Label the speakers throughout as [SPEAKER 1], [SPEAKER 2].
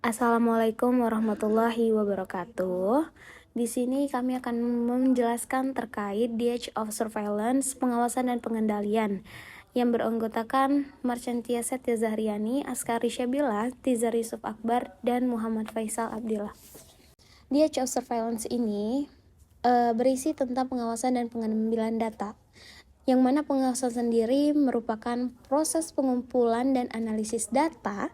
[SPEAKER 1] Assalamualaikum warahmatullahi wabarakatuh. Di sini kami akan menjelaskan terkait the age of surveillance, pengawasan dan pengendalian yang beranggotakan Marcantia Setia Zahriani, Askari Syabila, Tizar Yusuf Akbar, dan Muhammad Faisal Abdillah. The age of surveillance ini berisi tentang pengawasan dan pengambilan data, yang mana pengawasan sendiri merupakan proses pengumpulan dan analisis data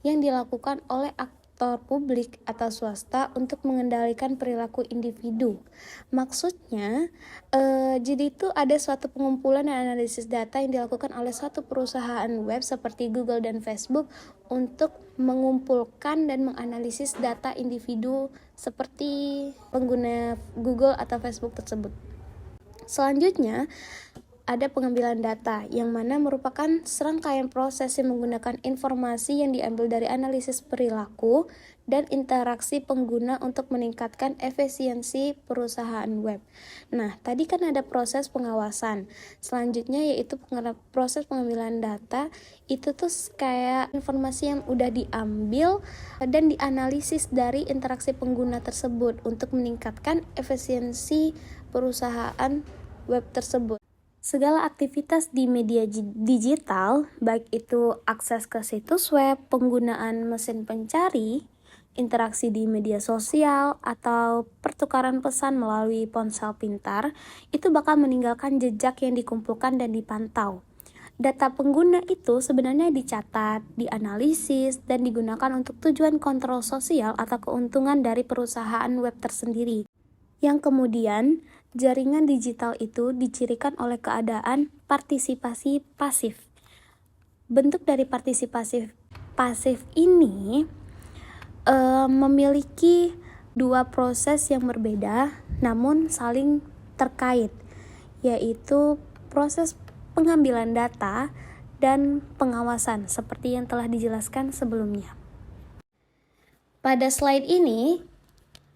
[SPEAKER 1] yang dilakukan oleh aktor publik atau swasta untuk mengendalikan perilaku individu. Maksudnya, jadi itu ada suatu pengumpulan dan analisis data yang dilakukan oleh suatu perusahaan web seperti Google dan Facebook untuk mengumpulkan dan menganalisis data individu seperti pengguna Google atau Facebook tersebut. Selanjutnya, ada pengambilan data, yang mana merupakan serangkaian proses yang menggunakan informasi yang diambil dari analisis perilaku dan interaksi pengguna untuk meningkatkan efisiensi perusahaan web. Nah, tadi kan ada proses pengawasan. Selanjutnya yaitu proses pengambilan data, itu tuh kayak informasi yang udah diambil dan dianalisis dari interaksi pengguna tersebut untuk meningkatkan efisiensi perusahaan web tersebut. Segala aktivitas di media digital, baik itu akses ke situs web, penggunaan mesin pencari, interaksi di media sosial, atau pertukaran pesan melalui ponsel pintar, itu bakal meninggalkan jejak yang dikumpulkan dan dipantau. Data pengguna itu sebenarnya dicatat, dianalisis, dan digunakan untuk tujuan kontrol sosial atau keuntungan dari perusahaan web tersendiri. Yang kemudian, jaringan digital itu dicirikan oleh keadaan partisipasi pasif. Bentuk dari partisipasi pasif ini memiliki dua proses yang berbeda namun saling terkait, yaitu proses pengambilan data dan pengawasan seperti yang telah dijelaskan sebelumnya. Pada slide ini,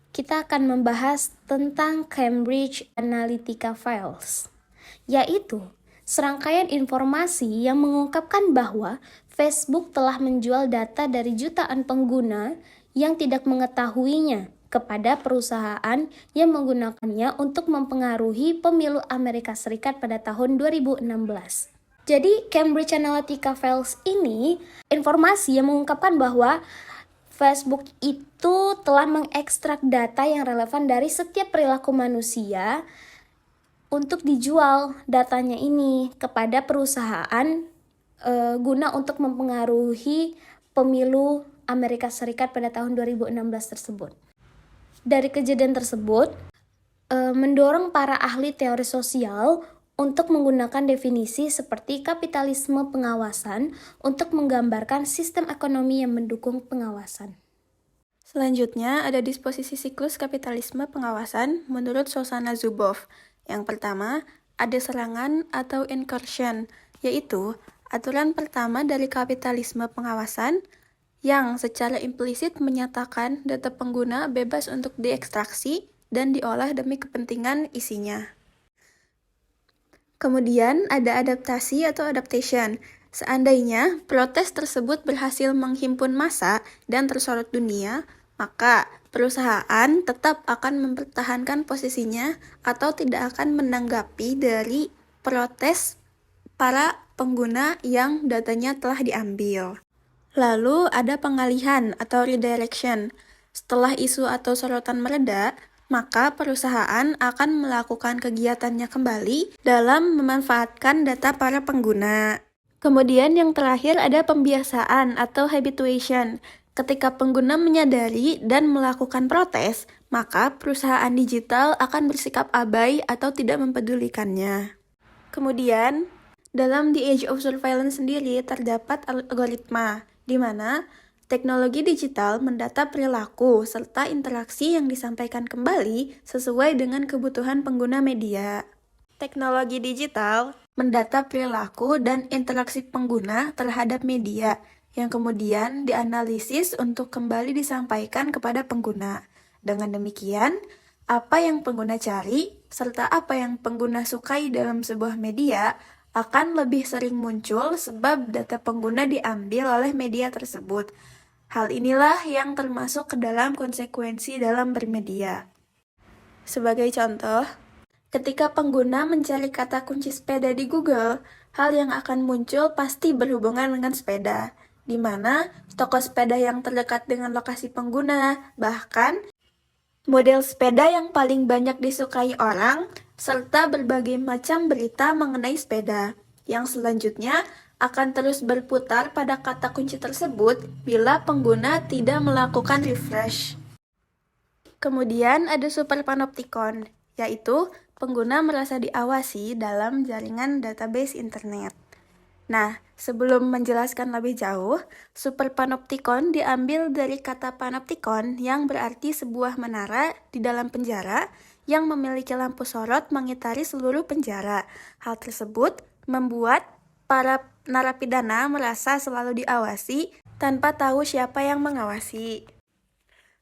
[SPEAKER 1] kita akan membahas tentang Cambridge Analytica Files, yaitu serangkaian informasi yang mengungkapkan bahwa Facebook telah menjual data dari jutaan pengguna yang tidak mengetahuinya kepada perusahaan yang menggunakannya untuk mempengaruhi pemilu Amerika Serikat pada tahun 2016. Jadi Cambridge Analytica Files ini informasi yang mengungkapkan bahwa Facebook itu telah mengekstrak data yang relevan dari setiap perilaku manusia untuk dijual datanya ini kepada perusahaan guna untuk mempengaruhi pemilu Amerika Serikat pada tahun 2016 tersebut. Dari kejadian tersebut, mendorong para ahli teori sosial untuk menggunakan definisi seperti kapitalisme pengawasan untuk menggambarkan sistem ekonomi yang mendukung pengawasan.
[SPEAKER 2] Selanjutnya, ada disposisi siklus kapitalisme pengawasan menurut Shoshana Zuboff. Yang pertama, ada serangan atau incursion, yaitu aturan pertama dari kapitalisme pengawasan yang secara implisit menyatakan data pengguna bebas untuk diekstraksi dan diolah demi kepentingan isinya. Kemudian ada adaptasi atau adaptation. Seandainya protes tersebut berhasil menghimpun massa dan tersorot dunia, maka perusahaan tetap akan mempertahankan posisinya atau tidak akan menanggapi dari protes para pengguna yang datanya telah diambil. Lalu ada pengalihan atau redirection. Setelah isu atau sorotan mereda, maka perusahaan akan melakukan kegiatannya kembali dalam memanfaatkan data para pengguna. Kemudian yang terakhir ada pembiasaan atau habituation. Ketika pengguna menyadari dan melakukan protes, maka perusahaan digital akan bersikap abai atau tidak mempedulikannya. Kemudian, dalam The Age of Surveillance sendiri terdapat algoritma, di mana teknologi digital mendata perilaku serta interaksi yang disampaikan kembali sesuai dengan kebutuhan pengguna media. Teknologi digital mendata perilaku dan interaksi pengguna terhadap media, yang kemudian dianalisis untuk kembali disampaikan kepada pengguna. Dengan demikian, apa yang pengguna cari serta apa yang pengguna sukai dalam sebuah media akan lebih sering muncul sebab data pengguna diambil oleh media tersebut. Hal inilah yang termasuk ke dalam konsekuensi dalam bermedia. Sebagai contoh, ketika pengguna mencari kata kunci sepeda di Google, hal yang akan muncul pasti berhubungan dengan sepeda, di mana toko sepeda yang terdekat dengan lokasi pengguna, bahkan model sepeda yang paling banyak disukai orang, serta berbagai macam berita mengenai sepeda, yang selanjutnya akan terus berputar pada kata kunci tersebut bila pengguna tidak melakukan refresh. Kemudian ada super panopticon, yaitu pengguna merasa diawasi dalam jaringan database internet. Nah, sebelum menjelaskan lebih jauh, super panopticon diambil dari kata panopticon yang berarti sebuah menara di dalam penjara yang memiliki lampu sorot mengitari seluruh penjara. Hal tersebut membuat para narapidana merasa selalu diawasi tanpa tahu siapa yang mengawasi.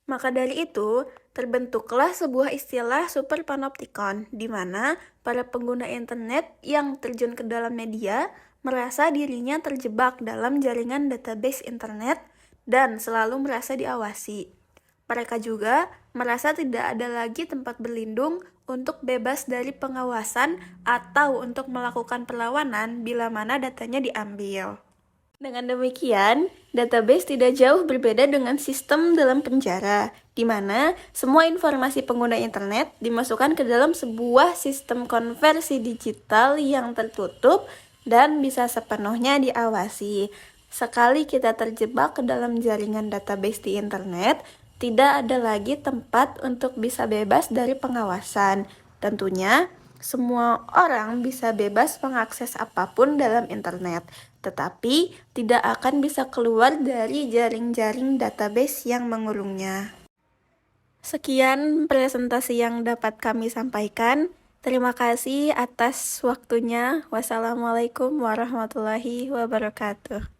[SPEAKER 2] Maka dari itu, terbentuklah sebuah istilah super panopticon, di mana para pengguna internet yang terjun ke dalam media merasa dirinya terjebak dalam jaringan database internet dan selalu merasa diawasi. Mereka juga merasa tidak ada lagi tempat berlindung untuk bebas dari pengawasan atau untuk melakukan perlawanan bila mana datanya diambil. Dengan demikian, database tidak jauh berbeda dengan sistem dalam penjara, di mana semua informasi pengguna internet dimasukkan ke dalam sebuah sistem konversi digital yang tertutup dan bisa sepenuhnya diawasi. Sekali kita terjebak ke dalam jaringan database di internet, tidak ada lagi tempat untuk bisa bebas dari pengawasan. Tentunya, semua orang bisa bebas mengakses apapun dalam internet, tetapi tidak akan bisa keluar dari jaring-jaring database yang mengurungnya. Sekian presentasi yang dapat kami sampaikan. Terima kasih atas waktunya. Wassalamualaikum warahmatullahi wabarakatuh.